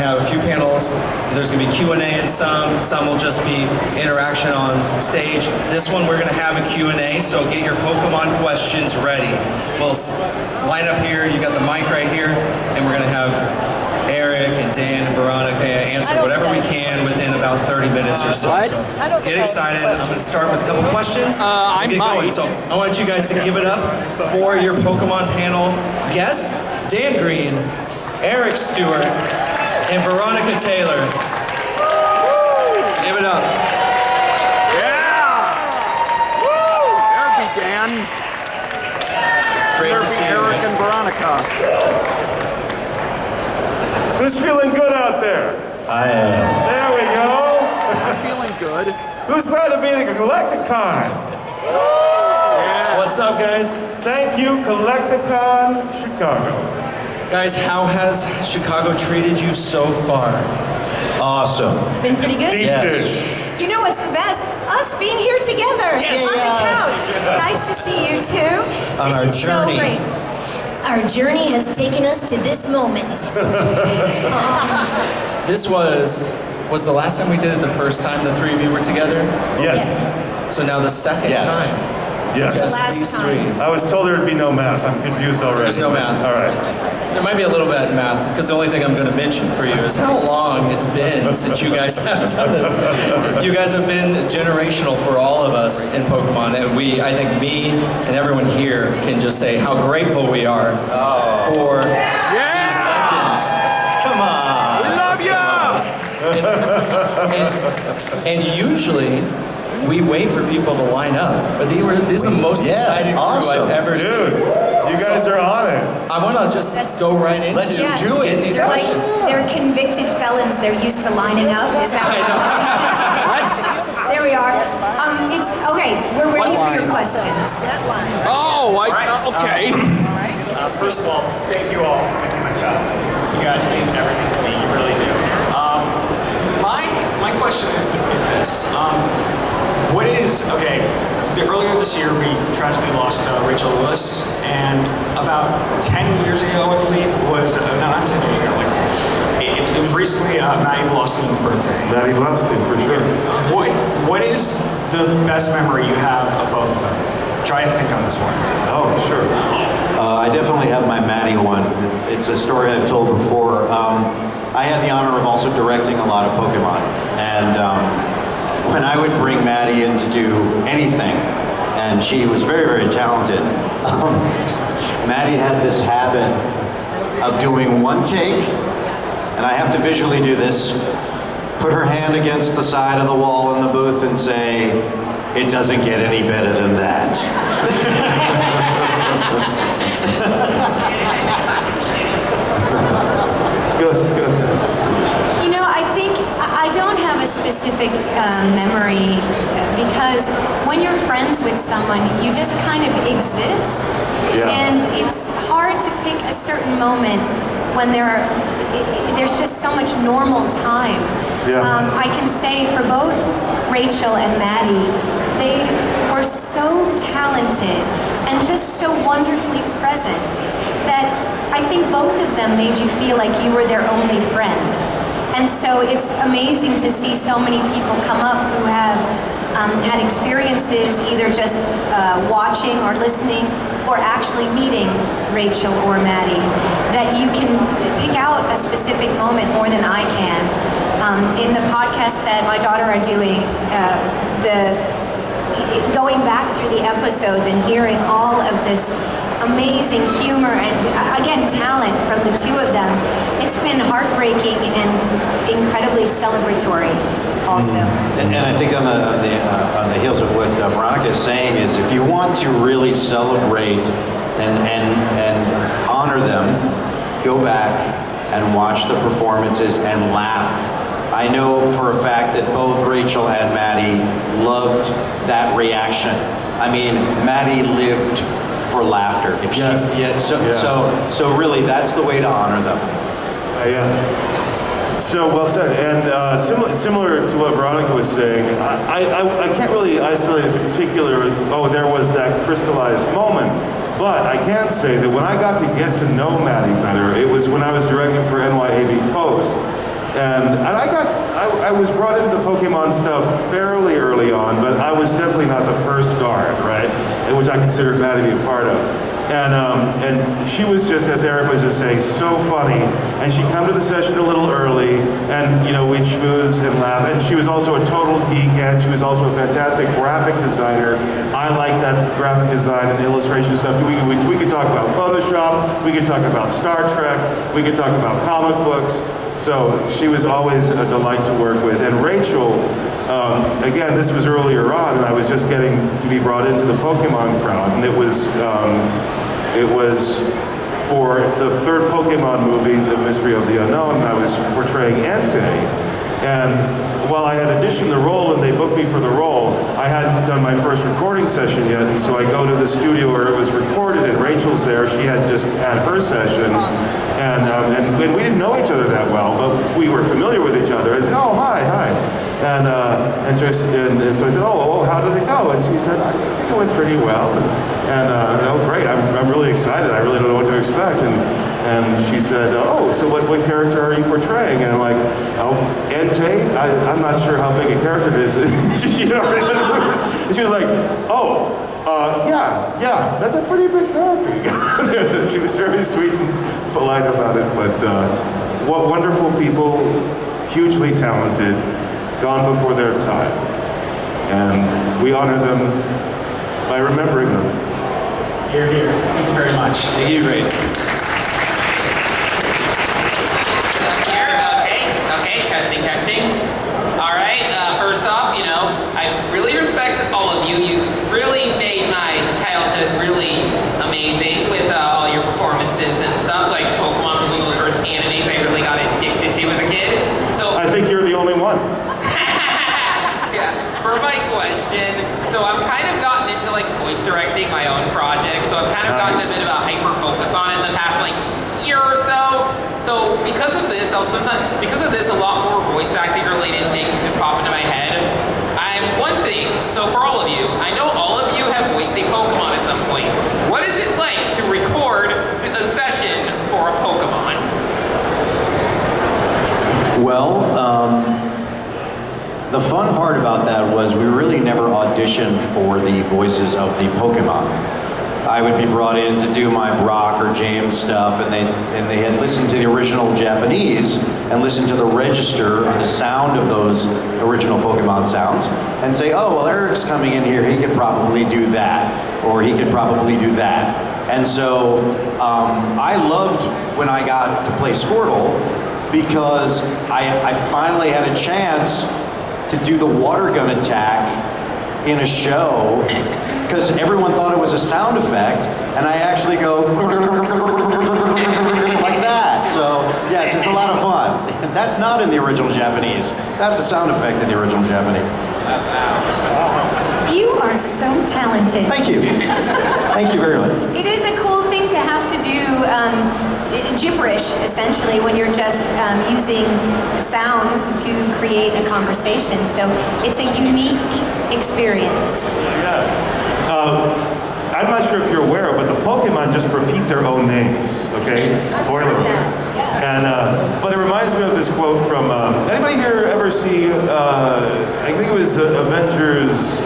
have a few panels. There's going to be Q&A and some will just be interaction on stage. This one we're going to have a Q&A, so get your Pokemon questions ready. We'll line up here, you got the mic right here, and we're going to have Eric and Dan and Veronica answer whatever we can within about 30 minutes or so. So get excited. I'm going to start with a couple questions. I might. So I want you guys to give it up for your Pokemon panel guests, Dan Green, Eric Stuart, and Veronica Taylor. Give it up. Yeah! Woo! There be Dan. Great There to be see you Eric guys. and Veronica. Who's feeling good out there? I am. There we go. I'm feeling good. Who's proud to be a Collecticon? Yeah. What's up, guys? Thank you, Collecticon Chicago. Guys, how has Chicago treated you so far? Awesome. It's been pretty good. Deep Yes. dish. You know what's the best? Us being here together on the couch. Nice to see you too. On our This is journey. so great. Our journey has taken us to this moment. This was the last time we did it the first time the three of you were together? Yes. So now the second Yes. time. Yes. The last These time. three. I was told there'd be no math. I'm confused already. There's no math. All right. There might be a little bit of math, because the only thing I'm going to mention for you is how long it's been since you guys have done this. You guys have been generational for all of us in Pokemon, and I think me and everyone here can just say how grateful we are for these legends. Come on. We love ya! And usually, we wait for people to line up, but this is the most excited crew awesome. I've ever Dude, seen. you guys are on it. I want to just go right into Let's do it. getting these They're like, questions. they're convicted felons. They're used to lining up. Is that what? There we are. It's okay. We're ready for your questions. Oh, okay. First of all, thank you all for making my childhood. You guys mean everything to me. You really do. My question is this. Earlier this year, we tragically lost Rachel Lewis, and about 10 years ago, I believe, not 10 years ago, it was recently Maddie Blaustein's birthday. Maddie Blaustein, for sure. What is the best memory you have of both of them? Try to think on this one. Oh, sure. I definitely have my Maddie one. It's a story I've told before. I had the honor of also directing a lot of Pokemon, and when I would bring Maddie in to do anything, and she was very, very talented, Maddie had this habit of doing one take, and I have to visually do this, put her hand against the side of the wall in the booth and say, "It doesn't get any better than that." Good. You know, I think I don't have a specific memory because when you're friends with someone, you just kind of exist. Yeah. And it's hard to pick a certain moment when there's just so much normal time. Yeah. I can say for both Rachel and Maddie, they were so talented and just so wonderfully present that I think both of them made you feel like you were their only friend. And so it's amazing to see so many people come up who have had experiences either just watching or listening or actually meeting Rachel or Maddie, that you can pick out a specific moment more than I can. In the podcast that my daughter are doing, going back through the episodes and hearing all of this amazing humor and again talent from the two of them, it's been heartbreaking and incredibly celebratory also. And I think on the heels of what Veronica is saying is, if you want to really celebrate and honor them, go back and watch the performances and laugh. I know for a fact that both Rachel and Maddie loved that reaction. I mean, Maddie lived for laughter. If Yes. she, yeah, so really, that's the way to honor them. Yeah. So well said. And similar to what Veronica was saying, I can't really isolate a particular, there was that crystallized moment. But I can say that when I got to get to know Maddie better, it was when I was directing for NYAV Post. And I was brought into the Pokemon stuff fairly early on, but I was definitely not the first guard, right? And which I considered Maddie to be a part of. And she was just, as Eric was just saying, so funny. And she'd come to the session a little early, and you know, we'd schmooze and laugh. And she was also a total geek, and she was also a fantastic graphic designer. I like that graphic design and illustration stuff. We could talk about Photoshop, we could talk about Star Trek, we could talk about comic books. So she was always a delight to work with. And Rachel, again, this was earlier on, and I was just getting to be brought into the Pokemon crowd, and it was for the third Pokemon movie, The Mystery of the Unknown, and I was portraying Entei. And while I had auditioned the role and they booked me for the role, I hadn't done my first recording session yet, and so I go to the studio where it was recorded, and Rachel's there. She had just had her session, and we didn't know each other that well, but we were familiar with each other. And oh, hi. And so I said, oh, how did it go? And she said, I think it went pretty well. Oh, great, I'm really excited. I really don't know what to expect. And she said, oh, so what character are you portraying? And I'm like, oh, Entei? I'm not sure how big a character it is. You know, and she was like, oh, yeah, that's a pretty big character. She was very sweet and polite about it, but what wonderful people, hugely talented, gone before their time. And we honor them by remembering them. You're here. Thank you very much. Thank you, great. Okay, testing. All right, first off, you know, I really respect all of you. You really made my childhood really amazing with all your performances and stuff. Like, Pokemon was one of the first animes I really got addicted to as a kid. So I think you're the only one. yeah, for my question, so I've kind of gotten into like voice directing my own projects, so I've kind of gotten a bit of a hyper focus on it in the past like year or so. So because of this, a lot more voice acting related things just pop into my head. I have one thing, so for all of you, I know all of you have voiced a Pokemon at some point. What is it like to record a session for a Pokemon? Well, the fun part about that was we really never auditioned for the voices of the Pokemon. I would be brought in to do my Brock or James stuff, and they had listened to the original Japanese and listened to the register or the sound of those original Pokemon sounds, and say, oh, well, Eric's coming in here, he could probably do that, or he could probably do that. And so I loved when I got to play Squirtle, because I finally had a chance to do the water gun attack in a show, because everyone thought it was a sound effect, and I actually go like that. So yes, it's a lot of fun. That's not in the original Japanese. That's a sound effect in the original Japanese. You are so talented. Thank you. Thank you very much. It is a cool thing to have to do gibberish, essentially, when you're just using sounds to create a conversation. So it's a unique experience. Yeah. I'm not sure if you're aware, but the Pokemon just repeat their own names, okay? Spoiler alert. And, but it reminds me of this quote from, anybody here ever see, I think it was Avengers,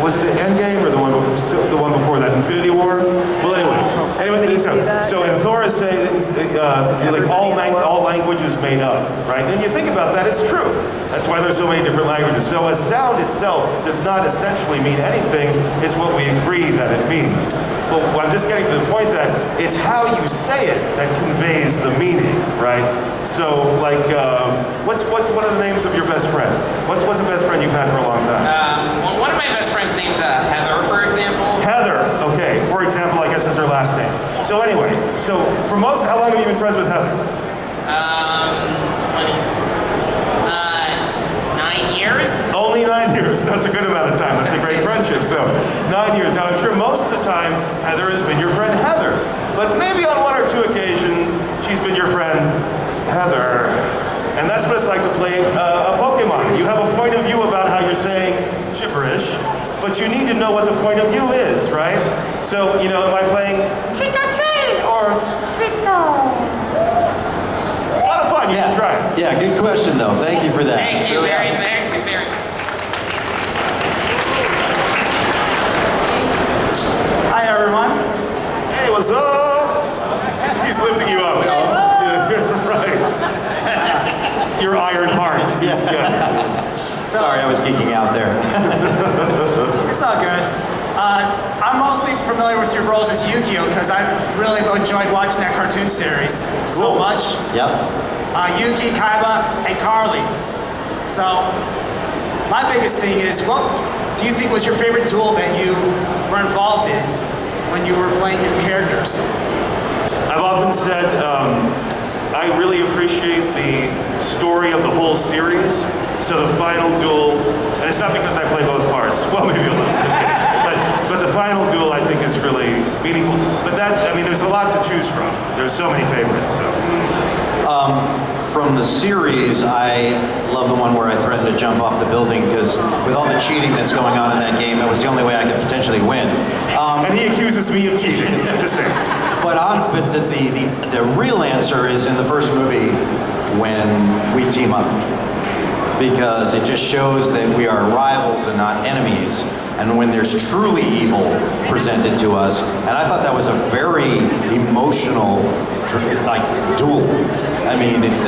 was it the Endgame or the one before that, Infinity War? Well, anyway, so in Thor say like all language is made up, right? And you think about that, it's true. That's why there's so many different languages. So a sound itself does not essentially mean anything. It's what we agree that it means. Well, I'm just getting to the point that it's how you say it that conveys the meaning, right? So, like, what's one of the names of your best friend? What's a best friend you've had for a long time? Well, one of my best friends' name's Heather, for example. Heather, okay. For example, I guess is her last name. So anyway, how long have you been friends with Heather? 9 years. Only 9 years. That's a good amount of time. That's a great friendship. So 9 years. Now I'm sure most of the time Heather has been your friend Heather, but maybe on one or two occasions she's been your friend Heather. And that's what it's like to play a Pokemon. You have a point of view about how you're saying gibberish, but you need to know what the point of view is, right? So, you know, am I playing trick or treat or trick or? It's a lot of fun. fun. You should try it. Yeah, good question though. Thank you for that. Thank you Really very, helpful. very, very. Hi everyone. Hey, what's up? He's lifting you up. Yeah, right. Your iron heart. Yeah. Sorry, I was geeking out there. It's all good. I'm mostly familiar with your roles as Yukio because I've really enjoyed watching that cartoon series so much. Yep. Yuki, Kaiba, and Carly. So my biggest thing is, what do you think was your favorite duel that you were involved in when you were playing your characters? I've often said I really appreciate the story of the whole series. So the final duel, and it's not because I play both parts. Well, maybe a little. Just kidding. But the final duel, I think, is really meaningful. But that, I mean, there's a lot to choose from. There's so many favorites. So. From the series, I love the one where I threatened to jump off the building because with all the cheating that's going on in that game, that was the only way I could potentially win. And he accuses me of cheating. Just saying. But the real answer is in the first movie when we team up. Because it just shows that we are rivals and not enemies, and when there's truly evil presented to us. And I thought that was a very emotional, duel. I mean, it's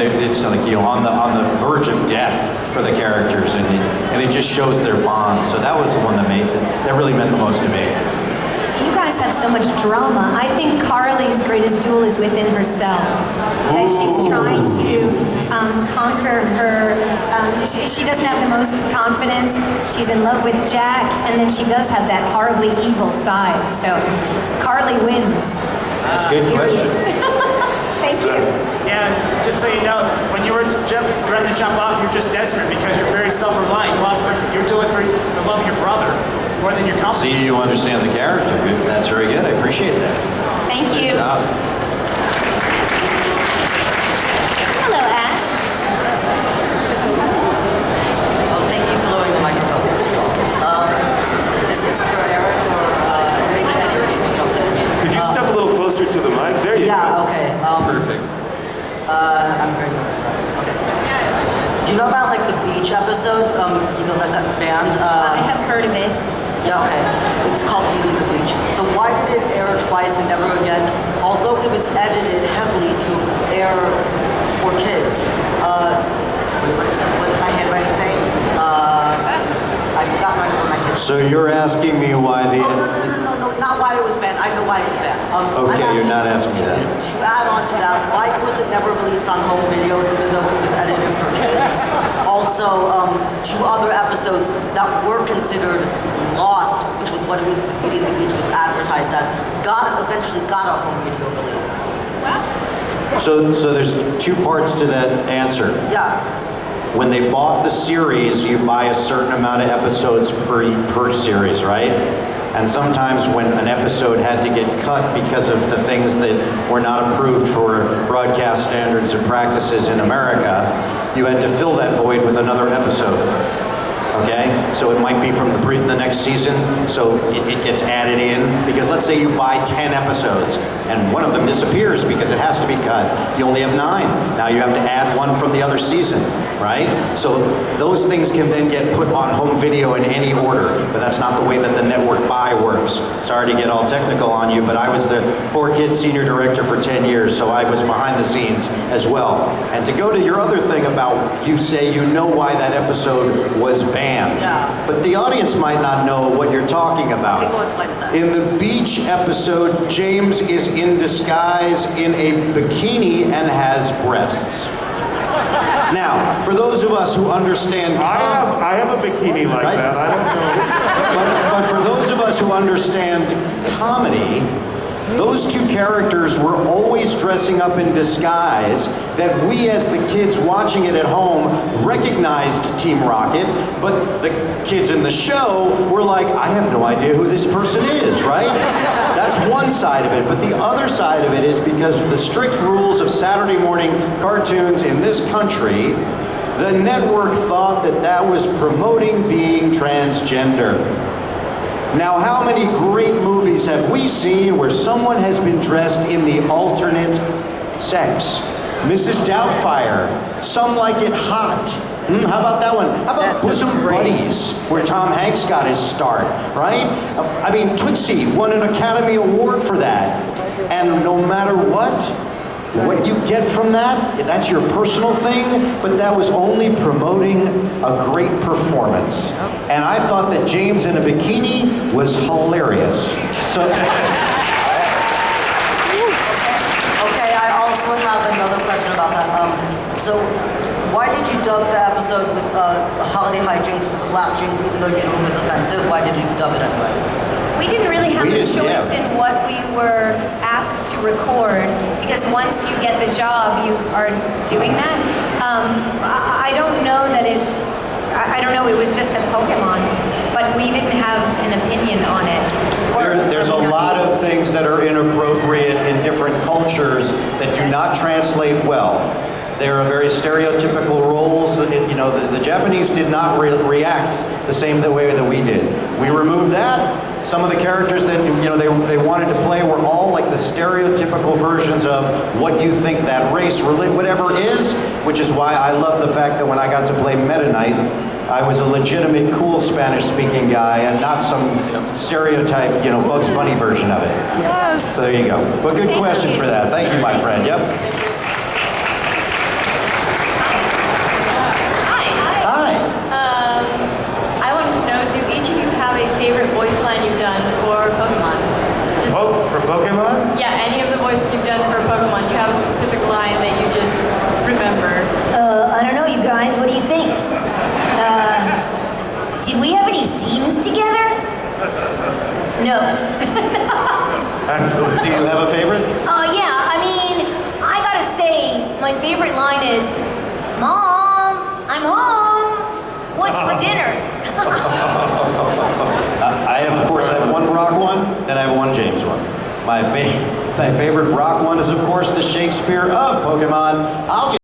like, you know, on the verge of death for the characters, and it just shows their bond. So that was the one that really meant the most to me. You guys have so much drama. I think Carly's greatest duel is within herself. That she's trying to conquer her. She doesn't have the most confidence. She's in love with Jack, and then she does have that horribly evil side. So Carly wins. That's a good question. Thank you. Yeah, just so you know, when you were trying to jump off, you're just desperate because you're very self-reliant. You're doing it for the love of your brother more than your company. See, you understand the character. Good. That's very good. I appreciate that. Thank you. Good job. Hello, Ash. Oh, thank you for lowering the microphone first of all. This is for Eric or maybe any of you can jump in. Could you step a little closer to the mic? There you go. Yeah, okay. Perfect. I'm very nervous about this. Okay. Do you know about like the beach episode? You know that band? I have heard of it. Yeah, okay. It's called Beauty and the Beach. So why did it air twice and never again? Although it was edited heavily to air for kids. Wait, what is my handwriting saying? I forgot what my handwriting. So you're asking me why the... No, not why it was banned. I know why it was banned. Okay, you're not asking me that. To add on to that, why was it never released on home video even though it was edited for kids? Also, two other episodes that were considered lost, which was what Beauty and the Beach was advertised as, eventually got a home video release. So there's two parts to that answer. Yeah. When they bought the series, you buy a certain amount of episodes per series, right? And sometimes when an episode had to get cut because of the things that were not approved for broadcast standards and practices in America, you had to fill that void with another episode. Okay? So it might be from the next season, so it gets added in. Because let's say you buy 10 episodes, and one of them disappears because it has to be cut. You only have 9. Now you have to add one from the other season, right? So those things can then get put on home video in any order, but that's not the way that the network buy works. Sorry to get all technical on you, but I was the 4Kids senior director for 10 years, so I was behind the scenes as well. And to go to your other thing about, you say you know why that episode was banned. Yeah. But the audience might not know what you're talking about. Okay, go explain that. In the beach episode, James is in disguise in a bikini and has breasts. Now, for those of us who understand... I have a bikini like Right? that. I don't know. But for those of us who understand comedy, those two characters were always dressing up in disguise that we as the kids watching it at home recognized Team Rocket, but the kids in the show were like, I have no idea who this person is, right? That's one side of it, but the other side of it is because of the strict rules of Saturday morning cartoons in this country, the network thought that that was promoting being transgender. Now, how many great movies have we seen where someone has been dressed in the alternate sex? Mrs. Doubtfire, Some Like It Hot. How about that one? How about Bosom Buddies, where Tom Hanks got his start, right? I mean, Tootsie won an Academy Award for that. And no matter what you get from that, that's your personal thing, but that was only promoting a great performance. And I thought that James in a bikini was hilarious. So. Okay, I also have another question about that. So, why did you dub the episode with holiday hijinks with black jeans, even though you knew it was offensive? Why did you dub it anyway? We didn't really have a choice in what we were asked to record, because once you get the job, you are doing that. I don't know that I don't know, it was just a Pokemon, but we didn't have an opinion on it. There's a lot of things that are inappropriate in different cultures that do not translate well. They're very stereotypical roles. The Japanese did not react the same way that we did. We removed that. Some of the characters that they wanted to play were all like the stereotypical versions of what you think that race, whatever is, which is why I love the fact that when I got to play Meta Knight, I was a legitimate, cool Spanish-speaking guy and not some stereotype, Bugs Bunny version of it. Yes. So there you go. But good question for that. Thank you, my friend. Yep. I wanted to know, do each of you have a favorite voice line you've done for Pokemon? For Pokemon? Yeah, any of the voices you've done for Pokemon, you have a specific line that you just remember. I don't know, you guys, what do you think? Did we have any scenes together? No. Actually. Do you have a favorite? Yeah, I mean, I gotta say, my favorite line is, Mom, I'm home. What's for dinner? I have, of course, I have one Brock one, and I have one James one. My favorite Brock one is, of course, the Shakespeare of Pokemon. I'll just